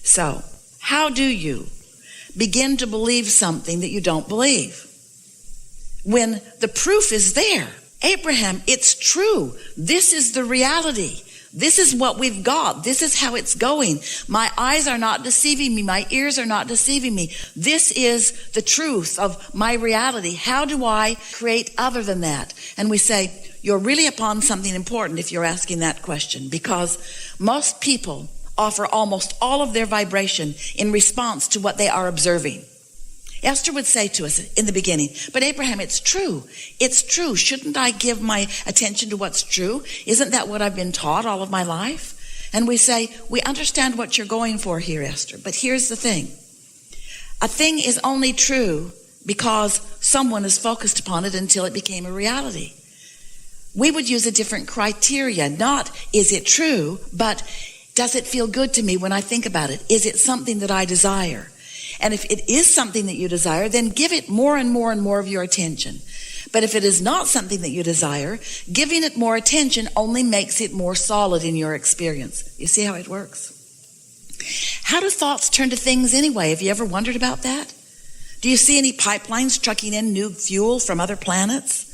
So, how do you begin to believe something that you don't believe? When the proof is there. Abraham, it's true. This is the reality. This is what we've got. This is how it's going. My eyes are not deceiving me. My ears are not deceiving me. This is the truth of my reality. How do I create other than that? And we say, you're really upon something important if you're asking that question, because most people offer almost all of their vibration in response to what they are observing. Esther would say to us in the beginning, but Abraham, it's true. It's true. Shouldn't I give my attention to what's true? Isn't that what I've been taught all of my life? And we say, we understand what you're going for here, Esther, but here's the thing. A thing is only true because someone is focused upon it until it became a reality. We would use a different criteria, not is it true, but does it feel good to me when I think about it? Is it something that I desire? And if it is something that you desire, then give it more and more and more of your attention. But if it is not something that you desire, giving it more attention only makes it more solid in your experience. You see how it works? How do thoughts turn to things anyway? Have you ever wondered about that? Do you see any pipelines trucking in new fuel from other planets?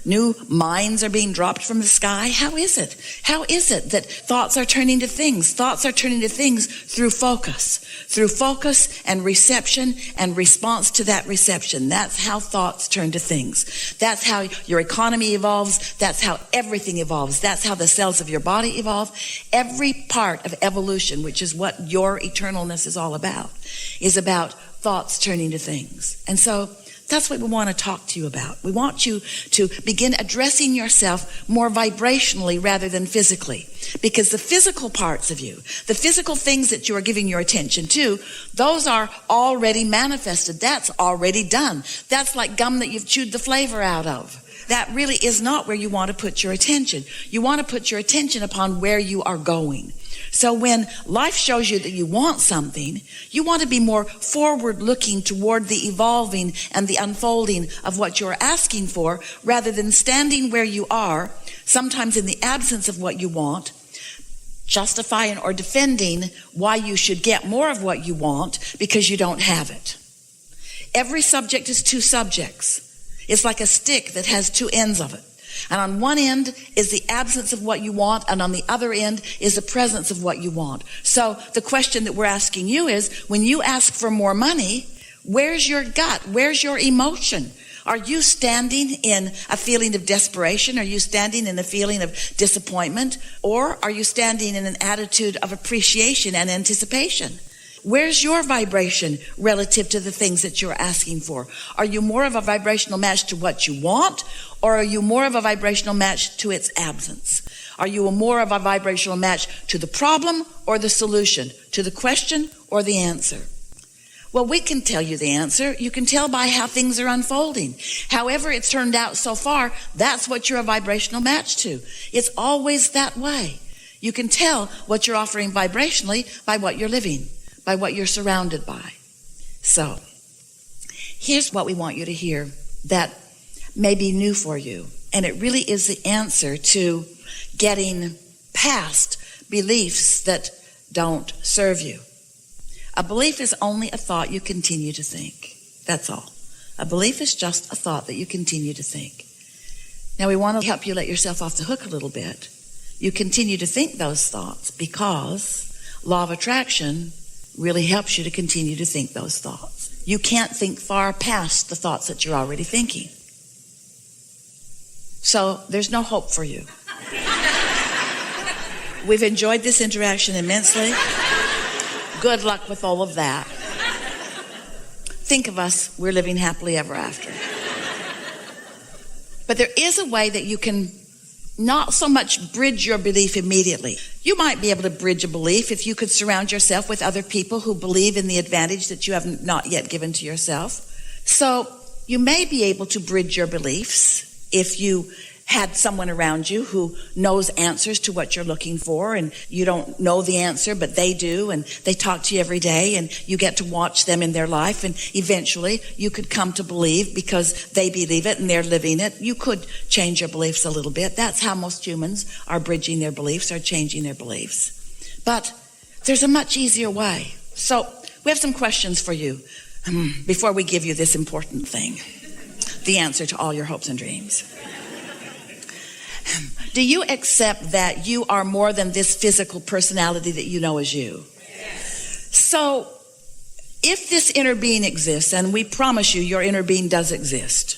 New mines are being dropped from the sky? How is it? How is it that thoughts are turning to things? Thoughts are turning to things through focus and reception and response to that reception. That's how thoughts turn to things. That's how your economy evolves. That's how everything evolves. That's how the cells of your body evolve. Every part of evolution, which is what your eternalness is all about, is about thoughts turning to things. And so that's what we want to talk to you about. We want you to begin addressing yourself more vibrationally rather than physically. Because the physical parts of you, the physical things that you are giving your attention to, those are already manifested. That's already done. That's like gum that you've chewed the flavor out of. That really is not where you want to put your attention. You want to put your attention upon where you are going. So when life shows you that you want something, you want to be more forward-looking toward the evolving and the unfolding of what you're asking for, rather than standing where you are, sometimes in the absence of what you want, justifying or defending why you should get more of what you want because you don't have it. Every subject is two subjects. It's like a stick that has two ends of it. And on one end is the absence of what you want, and on the other end is the presence of what you want. So the question that we're asking you is, when you ask for more money, where's your gut? Where's your emotion? Are you standing in a feeling of desperation? Are you standing in a feeling of disappointment? Or are you standing in an attitude of appreciation and anticipation? Where's your vibration relative to the things that you're asking for? Are you more of a vibrational match to what you want, or are you more of a vibrational match to its absence? Are you more of a vibrational match to the problem or the solution, to the question or the answer? Well, we can tell you the answer. You can tell by how things are unfolding. However it's turned out so far, that's what you're a vibrational match to. It's always that way. You can tell what you're offering vibrationally by what you're living, by what you're surrounded by. So, here's what we want you to hear that may be new for you. And it really is the answer to getting past beliefs that don't serve you. A belief is only a thought you continue to think. That's all. A belief is just a thought that you continue to think. Now, we want to help you let yourself off the hook a little bit. You continue to think those thoughts because law of attraction really helps you to continue to think those thoughts. You can't think far past the thoughts that you're already thinking. So there's no hope for you. We've enjoyed this interaction immensely. Good luck with all of that. Think of us, we're living happily ever after. But there is a way that you can not so much bridge your belief immediately. You might be able to bridge a belief if you could surround yourself with other people who believe in the advantage that you have not yet given to yourself. So you may be able to bridge your beliefs if you had someone around you who knows answers to what you're looking for, and you don't know the answer, but they do, and they talk to you every day, and you get to watch them in their life, and eventually you could come to believe, because they believe it and they're living it, you could change your beliefs a little bit. That's how most humans are bridging their beliefs, are changing their beliefs. But there's a much easier way. So we have some questions for you before we give you this important thing, the answer to all your hopes and dreams. Do you accept that you are more than this physical personality that you know as you? Yes. So if this inner being exists, and we promise you your inner being does exist,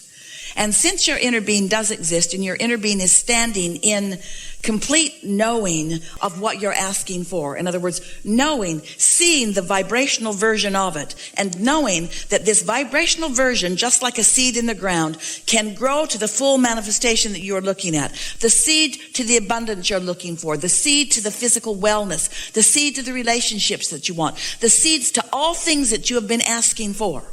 and since your inner being does exist and your inner being is standing in complete knowing of what you're asking for, in other words, knowing, seeing the vibrational version of it, and knowing that this vibrational version, just like a seed in the ground, can grow to the full manifestation that you're looking at. The seed to the abundance you're looking for, the seed to the physical wellness, the seed to the relationships that you want, the seeds to all things that you have been asking for.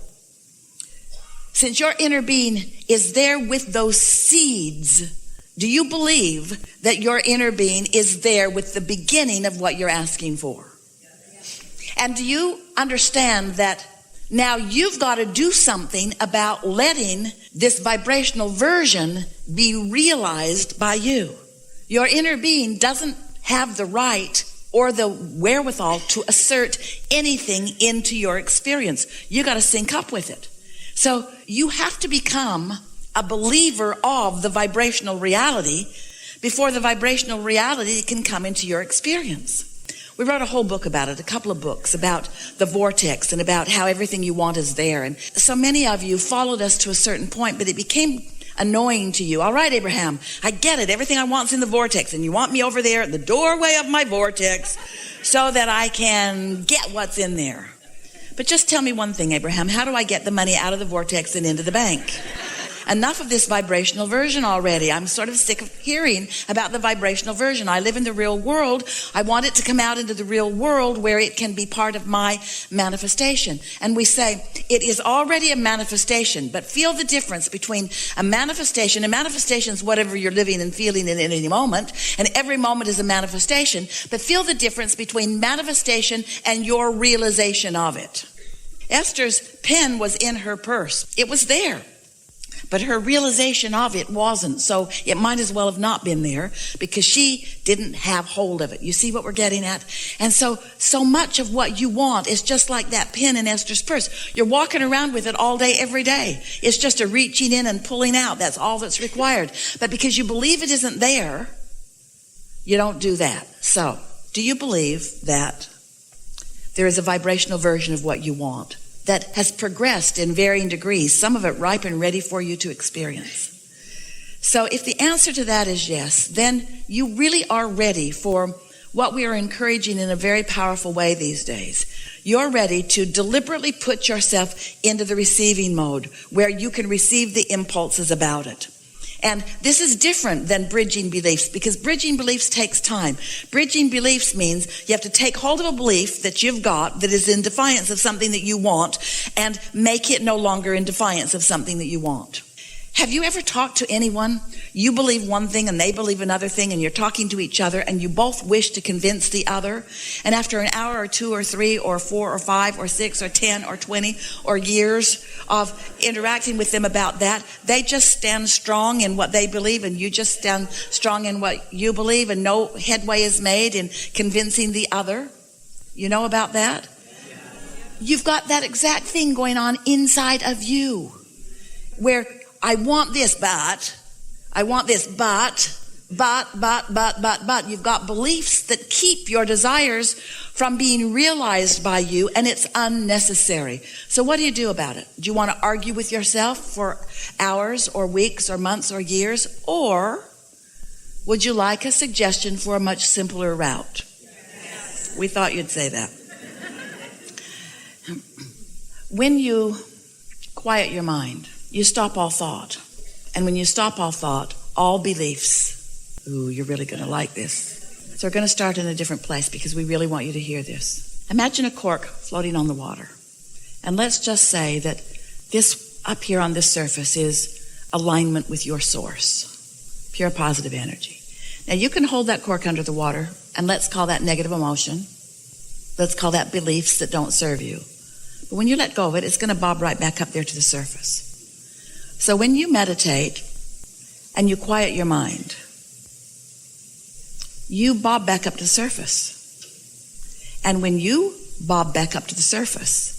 Since your inner being is there with those seeds, do you believe that your inner being is there with the beginning of what you're asking for? And do you understand that now you've got to do something about letting this vibrational version be realized by you? Your inner being doesn't have the right or the wherewithal to assert anything into your experience. You got to sync up with it. So you have to become a believer of the vibrational reality before the vibrational reality can come into your experience. We wrote a whole book about it, a couple of books about the vortex and about how everything you want is there. And so many of you followed us to a certain point, but it became annoying to you. All right, Abraham, I get it. Everything I want's in the vortex, and you want me over there at the doorway of my vortex so that I can get what's in there. But just tell me one thing, Abraham. How do I get the money out of the vortex and into the bank? Enough of this vibrational version already. I'm sort of sick of hearing about the vibrational version. I live in the real world. I want it to come out into the real world where it can be part of my manifestation. And we say, it is already a manifestation, but feel the difference between a manifestation. A manifestation is whatever you're living and feeling in any moment, and every moment is a manifestation. But feel the difference between manifestation and your realization of it. Esther's pen was in her purse. It was there. But her realization of it wasn't, so it might as well have not been there because she didn't have hold of it. You see what we're getting at? And so much of what you want is just like that pen in Esther's purse. You're walking around with it all day, every day. It's just a reaching in and pulling out. That's all that's required. But because you believe it isn't there, you don't do that. So, do you believe that there is a vibrational version of what you want that has progressed in varying degrees, some of it ripe and ready for you to experience? So if the answer to that is yes, then you really are ready for what we are encouraging in a very powerful way these days. You're ready to deliberately put yourself into the receiving mode where you can receive the impulses about it. And this is different than bridging beliefs, because bridging beliefs takes time. Bridging beliefs means you have to take hold of a belief that you've got that is in defiance of something that you want and make it no longer in defiance of something that you want. Have you ever talked to anyone? You believe one thing and they believe another thing, and you're talking to each other and you both wish to convince the other. And after an hour or 2 or 3 or 4 or 5 or 6 or 10 or 20 or years of interacting with them about that, they just stand strong in what they believe and you just stand strong in what you believe, and no headway is made in convincing the other. You know about that? You've got that exact thing going on inside of you where I want this, but you've got beliefs that keep your desires from being realized by you, and it's unnecessary. So what do you do about it? Do you want to argue with yourself for hours or weeks or months or years? Or would you like a suggestion for a much simpler route? Yes. We thought you'd say that. When you quiet your mind, you stop all thought. And when you stop all thought, all beliefs, ooh, you're really going to like this. So we're going to start in a different place because we really want you to hear this. Imagine a cork floating on the water. And let's just say that this up here on this surface is alignment with your source, pure positive energy. Now you can hold that cork under the water, and let's call that negative emotion. Let's call that beliefs that don't serve you. But when you let go of it, it's going to bob right back up there to the surface. So when you meditate and you quiet your mind, you bob back up to the surface. And when you bob back up to the surface.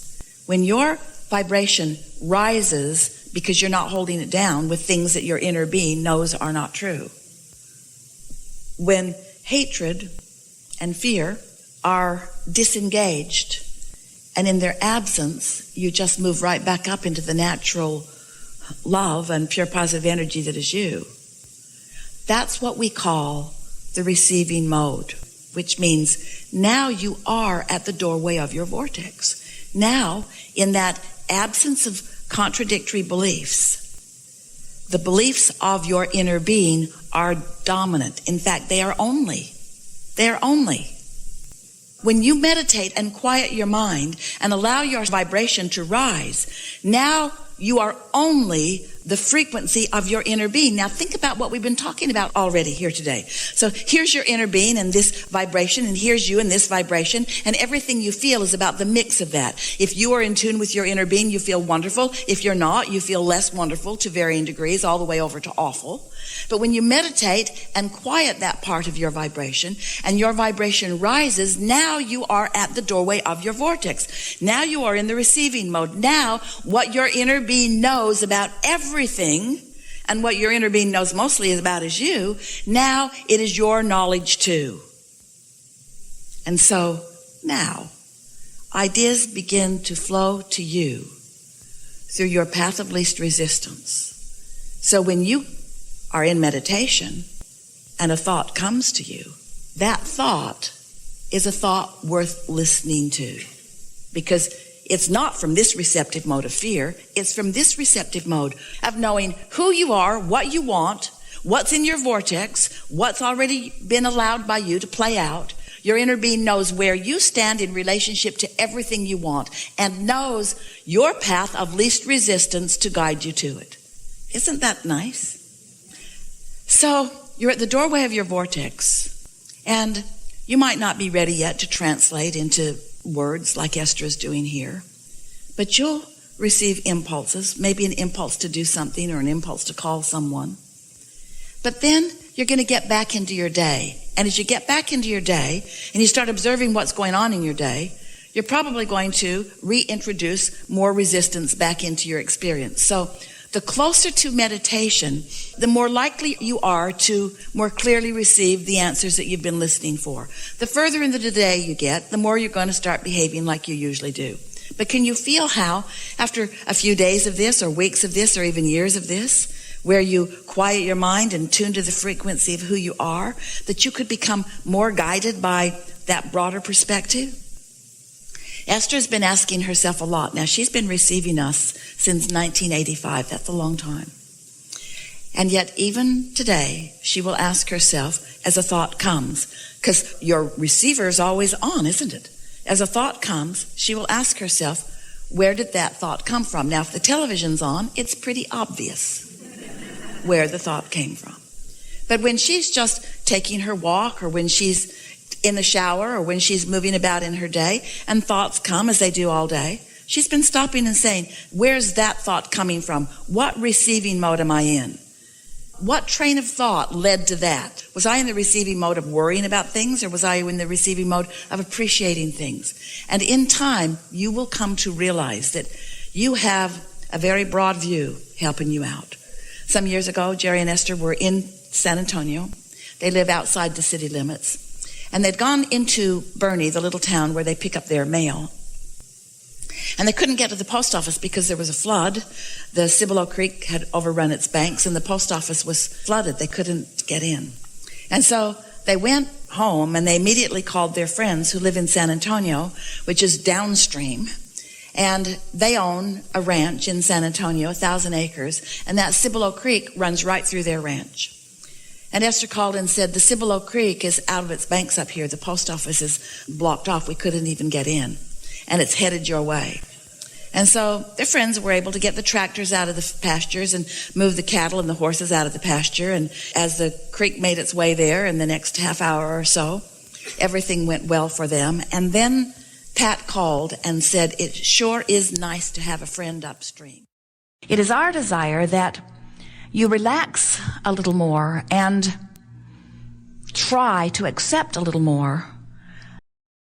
When your vibration rises because you're not holding it down with things that your inner being knows are not true. When hatred and fear are disengaged, and in their absence, you just move right back up into the natural love and pure positive energy that is you. That's what we call the receiving mode, which means now you are at the doorway of your vortex. Now, in that absence of contradictory beliefs, the beliefs of your inner being are dominant. In fact, they are only. When you meditate and quiet your mind and allow your vibration to rise, now you are only the frequency of your inner being. Now think about what we've been talking about already here today. So here's your inner being and this vibration, and here's you and this vibration, and everything you feel is about the mix of that. If you are in tune with your inner being, you feel wonderful. If you're not, you feel less wonderful to varying degrees, all the way over to awful. But when you meditate and quiet that part of your vibration, and your vibration rises, now you are at the doorway of your vortex. Now you are in the receiving mode. Now what your inner being knows about everything, and what your inner being knows mostly about is you, now it is your knowledge too. And so now ideas begin to flow to you through your path of least resistance. So when you are in meditation and a thought comes to you, that thought is a thought worth listening to, because it's not from this receptive mode of fear. It's from this receptive mode of knowing who you are, what you want, what's in your vortex, what's already been allowed by you to play out. Your inner being knows where you stand in relationship to everything you want, and knows your path of least resistance to guide you to it. Isn't that nice? So you're at the doorway of your vortex, and you might not be ready yet to translate into words like Esther is doing here, but you'll receive impulses, maybe an impulse to do something or an impulse to call someone. But then you're going to get back into your day. And as you get back into your day and you start observing what's going on in your day, you're probably going to reintroduce more resistance back into your experience. So the closer to meditation, the more likely you are to more clearly receive the answers that you've been listening for. The further into the day you get, the more you're going to start behaving like you usually do. But can you feel how, after a few days of this, or weeks of this, or even years of this, where you quiet your mind and tune to the frequency of who you are, that you could become more guided by that broader perspective? Esther's been asking herself a lot. Now, she's been receiving us since 1985. That's a long time. And yet, even today, she will ask herself as a thought comes, because your receiver is always on, isn't it? As a thought comes, she will ask herself, where did that thought come from? Now, if the television's on, it's pretty obvious where the thought came from. But when she's just taking her walk, or when she's in the shower, or when she's moving about in her day, and thoughts come as they do all day, she's been stopping and saying, where's that thought coming from? What receiving mode am I in? What train of thought led to that? Was I in the receiving mode of worrying about things, or was I in the receiving mode of appreciating things? And in time, you will come to realize that you have a very broad view helping you out. Some years ago, Jerry and Esther were in San Antonio. They live outside the city limits. And they'd gone into Bernie, the little town where they pick up their mail. And they couldn't get to the post office because there was a flood. The Cibolo Creek had overrun its banks, and the post office was flooded. They couldn't get in. And so they went home, and they immediately called their friends who live in San Antonio, which is downstream. And they own a ranch in San Antonio, 1,000 acres, and that Cibolo Creek runs right through their ranch. And Esther called and said, the Cibolo Creek is out of its banks up here. The post office is blocked off. We couldn't even get in. And it's headed your way. And so their friends were able to get the tractors out of the pastures and move the cattle and the horses out of the pasture. And as the creek made its way there in the next half hour or so, everything went well for them. And then Pat called and said, it sure is nice to have a friend upstream. It is our desire that you relax a little more and try to accept a little more